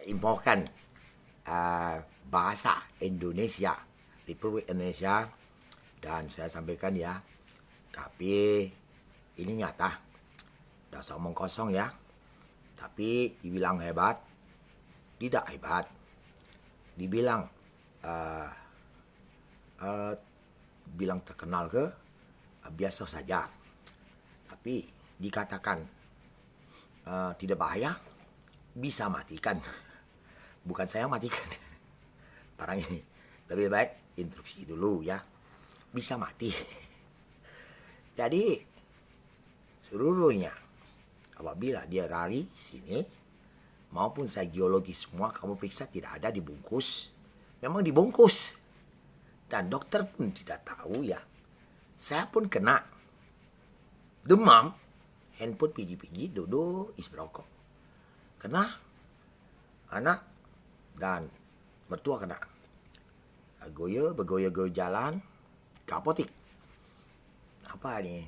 infokan bahasa Indonesia, Republik Indonesia, dan saya sampaikan ya. Tapi ini nyata, dasar omong kosong ya. Tapi dibilang hebat, tidak hebat. Dibilang bilang terkenal ke biasa saja. Tapi dikatakan tidak bahaya, bisa matikan. Bukan saya matikan barang ini. Lebih baik instruksi dulu ya. Bisa mati. Jadi seluruhnya apabila dia lari sini maupun saya geologi semua kamu periksa tidak ada dibungkus. Memang dibungkus. Dan dokter pun tidak tahu ya. Saya pun kena demam, handphone piji-piji, duduk isi rokok. Kena anak dan mertua kena. Begoyo jalan ke apotik. Apa nih?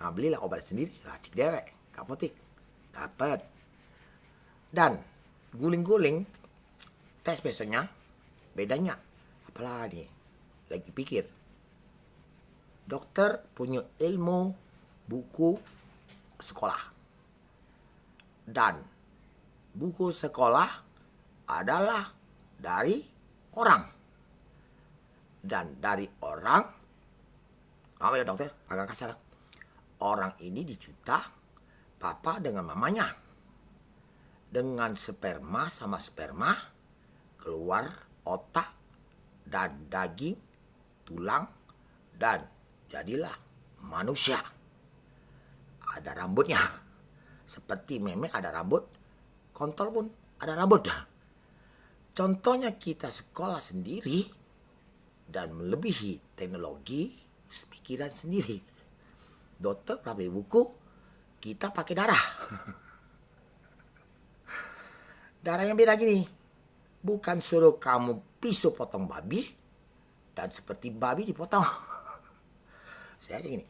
Belilah obat sendiri, racik dewek ke apotik. Dapat. Dan guling-guling tes besoknya bedanya. Apalah nih? Lagi pikir. Dokter punya ilmu buku sekolah. Dan buku sekolah adalah dari orang. Dan dari orang, apa ya dokter? Agak kasar. Orang ini dicipta papa dengan mamanya. Dengan sperma sama sperma keluar otak dan daging, tulang, dan jadilah manusia. Ada rambutnya. Seperti meme ada rambut, kontol pun ada rambut. Contohnya kita sekolah sendiri dan melebihi teknologi pikiran sendiri. Dokter pakai buku, kita pakai darah. Darahnya beda gini. Bukan suruh kamu pisau potong babi dan seperti babi dipotong. Saya kayak gini.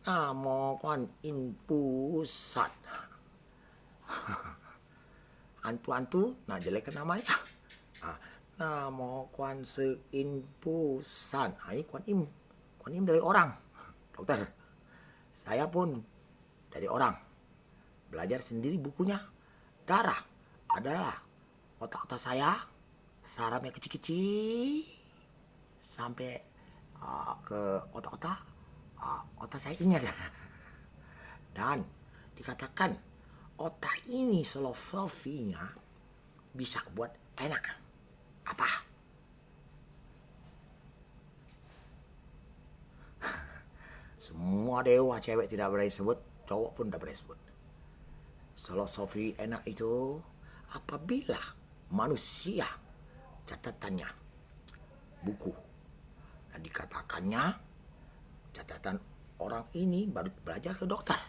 Namo Kuan Yin Pusat. Hantu-hantu, nah jelek namanya. Namo Kuan Sein Pusan. Ini Kuan Im. Kuan Im dari orang. Dokter. Saya pun dari orang. Belajar sendiri bukunya. Darah adalah otak-otak saya. Sarafnya kecil-kecil. Sampai ke otak-otak. Otak saya ingat. Dan dikatakan otak ini filosofinya bisa buat enak. Apa? Semua dewa cewek tidak boleh sebut, cowok pun tidak boleh sebut. Filosofi enak itu apabila manusia catatannya buku. Dan dikatakannya catatan orang ini baru belajar ke dokter.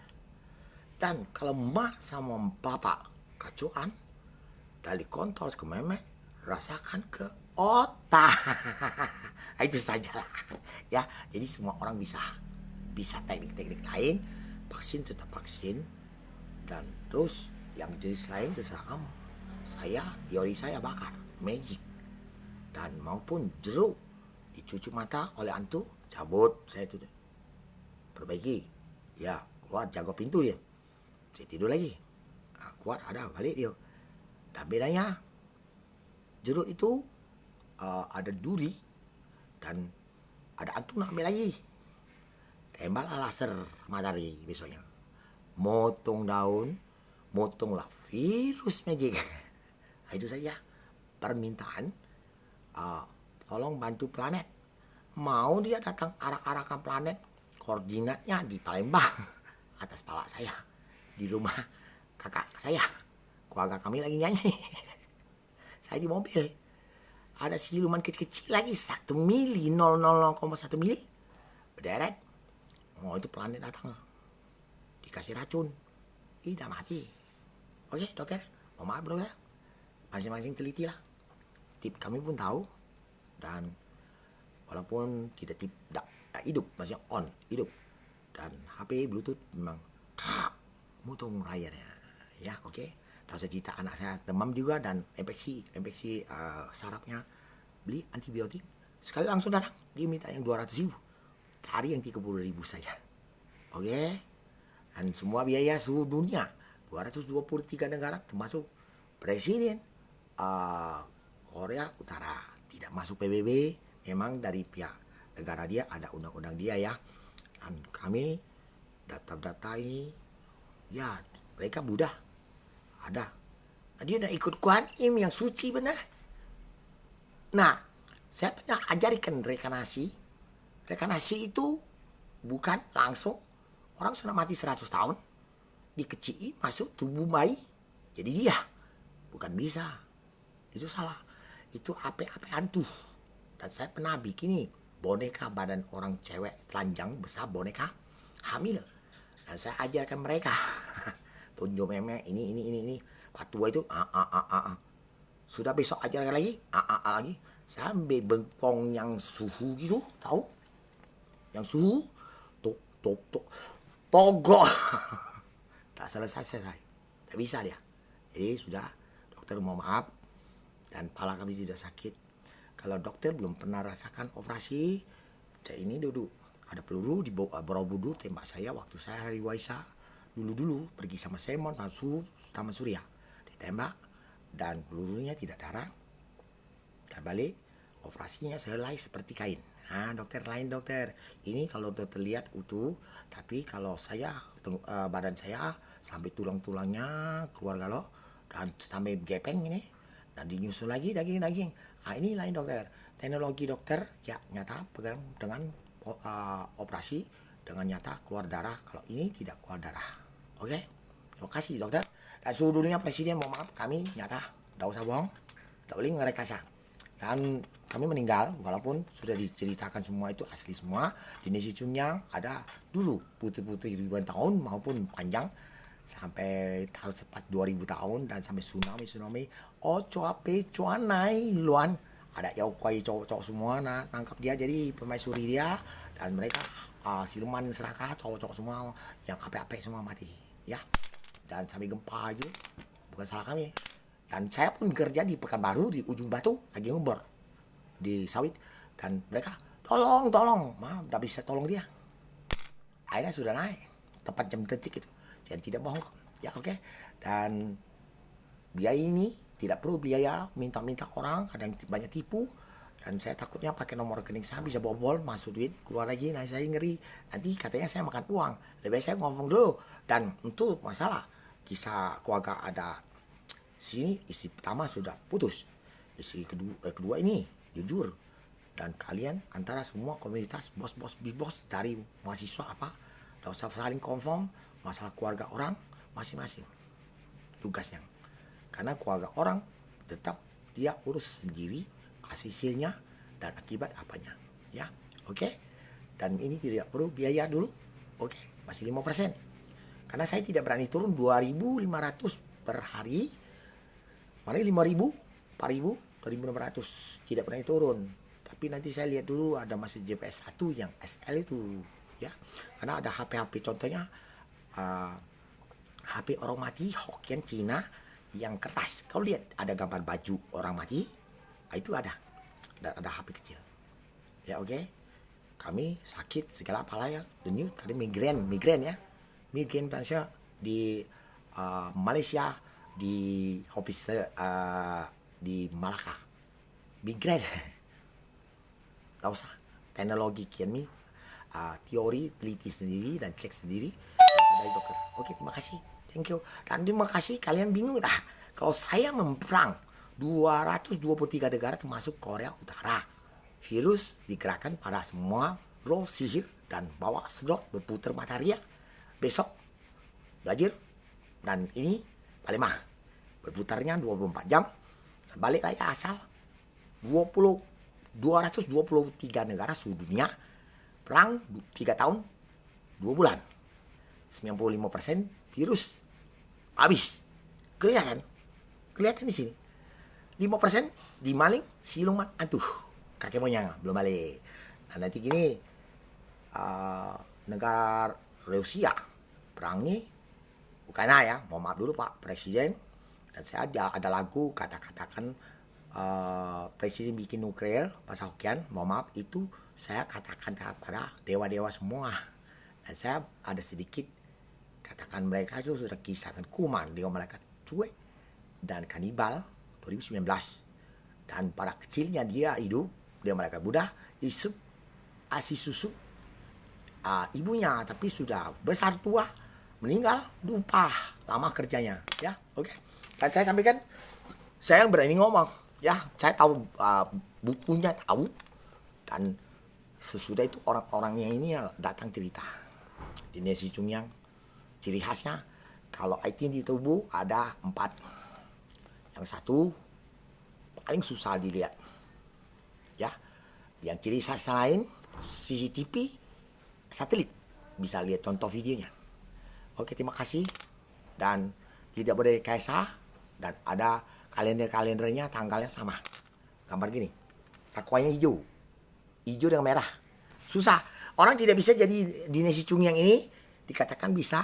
Dan kalau mak sama papa kacuan dari kontol ke meme rasakan ke otak. Itu saja ya. Jadi semua orang bisa teknik-teknik lain. Vaksin tetap vaksin. Dan terus yang jenis lain terserah kamu. Saya teori saya bakar magic. Dan maupun jeruk dicuci mata oleh antu, cabut saya itu perbaiki ya, keluar jaga pintu dia, saya tidur lagi. Kuat ada balik dia. Dan bedanya jeruk itu ada duri dan ada antu nak ambil lagi, tembak laser matahari besoknya, motong daun, motonglah virus magic. Itu saja permintaan. Tolong bantu planet. Mau dia datang arak-arakan planet, koordinatnya di Palembang atas kepala saya, di rumah kakak saya. Keluarga kami lagi nyanyi. Saya di mobil. Ada siluman kecil-kecil lagi 1 mili, 0,1 mili berderet. Oh, itu planet datang, dikasih racun, tidak mati. Oke dokter, maaf bro ya, masing-masing teliti lah. Tip kami pun tahu. Dan walaupun tidak hidup, masih on hidup. Dan HP Bluetooth memang motong layarnya ya, oke. Tahu cerita anak saya demam juga dan infeksi sarafnya, beli antibiotik sekali langsung datang, dia minta yang 200.000, cari yang 30.000 saja. Oke. Dan semua biaya seluruh dunia 223 negara termasuk presiden Korea Utara tidak masuk PBB. Memang dari pihak negara dia ada undang-undang dia ya. Dan kami data-data ini ya mereka Buddha ada. Dia udah ikut Kuan Im yang suci benar. Nah, saya pernah ajarkan rekanasi. Rekanasi itu bukan langsung orang sudah mati 100 tahun dikecili masuk tubuh bayi jadi dia, bukan bisa. Itu salah. Itu ape-ape hantu. Dan saya pernah bikin nih boneka badan orang cewek telanjang besar, boneka hamil. Dan saya ajarkan mereka. Tunjuk meme ini. Patua itu Sudah besok ajarkan lagi, lagi. Sampai bengkong yang suhu gitu, tahu? Yang suhu tok togok. Tak selesai. Tak bisa dia. Jadi sudah, dokter mohon maaf. Dan pala kami tidak sakit. Kalau dokter belum pernah rasakan operasi, saya ini duduk. Ada peluru di Borobudur tembak saya waktu saya hari Waisak. Dulu pergi sama Semon, sama Surya. Ditembak dan pelurunya tidak darah. Dan balik, operasinya selesai seperti kain. Nah, dokter lain dokter. Ini kalau dokter lihat utuh, tapi kalau saya badan saya sampai tulang-tulangnya keluar galau dan sampai gepeng ini dan dinyusul lagi daging. Nah, ini lain dokter. Teknologi dokter ya nyata pegang dengan operasi dengan nyata keluar darah. Kalau ini tidak keluar darah. Oke. Terima kasih dokter. Dan seluruh dunia presiden mohon maaf kami nyata. Tidak usah bohong. Tak boleh ngerekasa. Dan kami meninggal walaupun sudah diceritakan semua itu asli semua. Di Indonesia Cunyang ada dulu putih-putih ribuan tahun maupun panjang sampai harus tepat 2000 tahun dan sampai tsunami cuanai luan ada yaokai cowok-cowok semua nangkap dia jadi permaisuri dia dan mereka siluman serakah cowok-cowok semua yang ape-ape semua mati ya. Dan sampai gempa aja bukan salah kami. Dan saya pun kerja di Pekanbaru di ujung Batu lagi ngebor di sawit dan mereka tolong tidak bisa tolong dia. Akhirnya sudah naik tepat jam detik itu. Jadi tidak bohong ya oke. Dan biaya ini tidak perlu biaya minta orang, ada yang banyak tipu. Dan saya takutnya pakai nomor rekening saya bisa bobol, masuk duit keluar lagi. Nah saya ngeri nanti katanya saya makan uang. Lebih baik saya ngomong dulu. Dan untuk masalah kisah keluarga ada sini, istri pertama sudah putus, istri kedua ini jujur. Dan kalian antara semua komunitas bos big boss dari mahasiswa apa, tidak usah saling konform masalah keluarga orang masing-masing tugasnya. Karena keluarga orang tetap dia urus sendiri hasilnya dan akibat apanya ya oke. Dan ini tidak perlu biaya dulu oke, masih 5%. Karena saya tidak berani turun 2.500 per hari. Mana 5.000, 4.000, 2.600 tidak berani turun. Tapi nanti saya lihat dulu ada masih JPS 1 yang SL itu ya. Karena ada HP contohnya HP orang mati Hokkien Cina yang kertas. Kalau lihat ada gambar baju orang mati, itu ada. Dan ada HP kecil. Ya oke. Kami sakit segala pala ya. Denyut tadi migrain ya. Migrain pasnya di Malaysia di office di Malaka. Migrain. Gak usah. Teknologi kini teori teliti sendiri dan cek sendiri dari dokter. Oke, terima kasih. Thank you. Dan terima kasih kalian bingung dah. Kalau saya memperang 223 negara termasuk Korea Utara. Virus digerakkan pada semua roh sihir dan bawa sedot berputar matahari ya. Besok belajar dan ini Palembang berputarnya 24 jam. Balik lagi asal 223 negara seluruh dunia. Perang 3 tahun 2 bulan. 95% virus habis. Kelihatan di sini. 5% dimaling siluman antuh. Kakek moyang belum balik. Nah nanti gini negara Rusia perang nih Ukraina ya. Mohon maaf dulu Pak Presiden. Dan saya ada lagu kata-katakan presiden bikin nuklir bahasa Hokkien, mohon maaf, itu saya katakan kepada dewa-dewa semua. Dan saya ada sedikit katakan mereka itu sudah kisahkan kuman, dewa malaikat cuek dan kanibal 2019. Dan pada kecilnya dia hidup, dewa malaikat Buddha, isup asi susu ibunya, tapi sudah besar tua, meninggal, lupa lama kerjanya, ya. Oke. Dan saya sampaikan, saya yang berani ngomong, ya. Saya tahu bukunya, tahu. Dan sesudah itu orang-orangnya ini datang cerita. Di Nesi Cungyang, ciri khasnya kalau IT di tubuh ada 4. Yang satu paling susah dilihat, ya. Yang ciri khas lain CCTV satelit, bisa lihat contoh videonya. Oke, terima kasih. Dan tidak boleh kaisa, dan ada kalender-kalendernya tanggalnya sama. Gambar gini, takwanya hijau dengan merah, susah. Orang tidak bisa jadi di Nesi Cungyang ini dikatakan bisa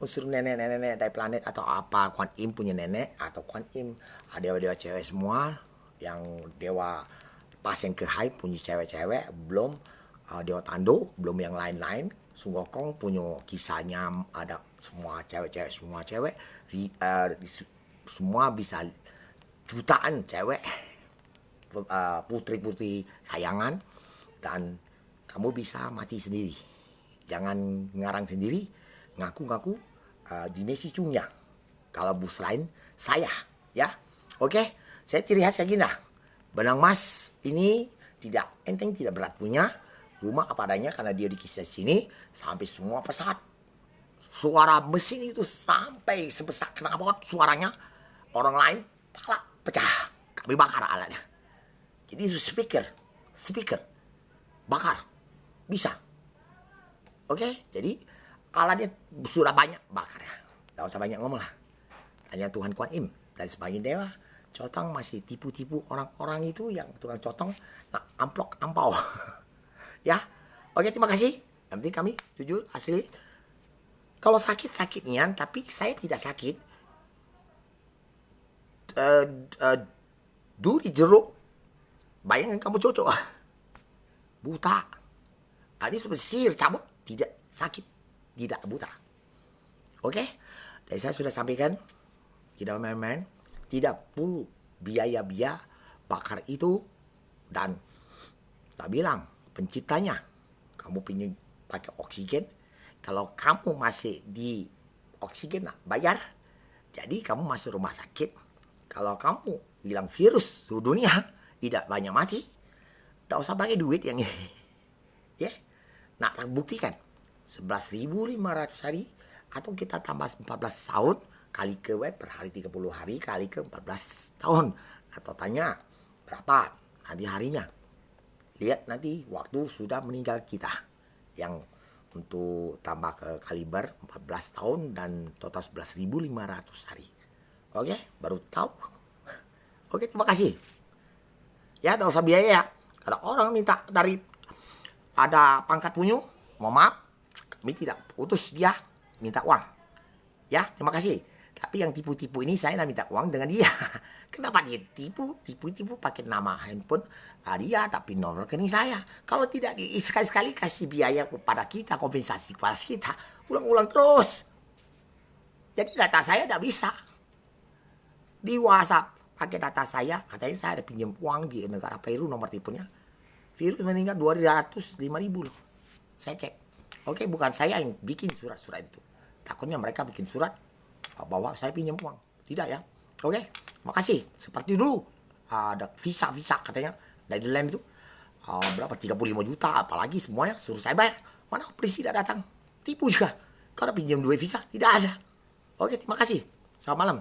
unsur nenek-nenek dari planet atau apa. Kuan Im punya nenek atau Kuan Im, dewa-dewa cewek semua, yang dewa pas yang ke Hai punya cewek-cewek, belum dewa Tando, belum yang lain-lain. Sun Gokong punya kisahnya, ada semua cewek-cewek, semua cewek, semua bisa jutaan cewek, putri-putri kayangan. Dan kamu bisa mati sendiri, jangan ngarang sendiri, ngaku-ngaku di Nesi Cungyang. Kalau bus lain saya, ya. Oke, saya ciri khasnya gini. Benang mas ini tidak enteng, tidak berat punya, rumah apa adanya karena dia di kisah sini. Sampai semua pesawat, suara mesin itu sampai sebesar knalpot suaranya, orang lain pala pecah, kami bakar alatnya. Jadi itu speaker bakar bisa. Oke, jadi alatnya sudah banyak bakar ya. Tidak usah banyak ngomong lah. Hanya Tuhan Kuan Im dan sebagian dewa Cotong masih tipu-tipu orang-orang itu yang tukang cotong, nah amplok ampau. Ya, oke, terima kasih. Yang penting kami jujur asli. Kalau sakit nian, tapi saya tidak sakit. Duri jeruk, bayangkan kamu cocok. Buta. Tadi sudah sihir cabut, tidak sakit, tidak buta. Oke, dan saya sudah sampaikan, tidak main-main, tidak perlu biaya bakar itu. Dan tak bilang penciptanya, kamu punya pakai oksigen. Kalau kamu masih di oksigen, nah, bayar. Jadi kamu masuk rumah sakit. Kalau kamu bilang virus di dunia tidak banyak mati, tidak usah pakai duit yang ini. Ya, nah buktikan 11.500 hari, atau kita tambah 14 tahun kali ke web per hari 30 hari kali ke 14 tahun. Atau tanya berapa nanti harinya. Lihat nanti waktu sudah meninggal kita. Yang untuk tambah ke kaliber 14 tahun dan total 11.500 hari. Oke, baru tahu. Oke, terima kasih. Ya, tidak usah biaya ya. Kalau orang minta dari ada pangkat punyu, mohon maaf, kami tidak utus dia minta uang. Ya, terima kasih. Tapi yang tipu-tipu ini saya minta uang dengan dia. Kenapa dia tipu pakai nama handphone dia, tapi nomor rekening saya. Kalau tidak, sekali-sekali kasih biaya kepada kita, kompensasi kepada kita, ulang-ulang terus. Jadi data saya tidak bisa. Di WhatsApp pakai data saya, katanya saya ada pinjam uang di negara Peru, nomor tipenya. Virus meninggal 205.000 loh. Saya cek. Oke, bukan saya yang bikin surat-surat itu. Takutnya mereka bikin surat bahwa saya pinjam uang. Tidak ya. Oke, makasih. Seperti dulu ada visa katanya dari land itu berapa 35 juta, apalagi semuanya suruh saya bayar. Mana polisi tidak datang, tipu juga. Kalau pinjam 2 visa tidak ada. Oke, terima kasih. Selamat malam.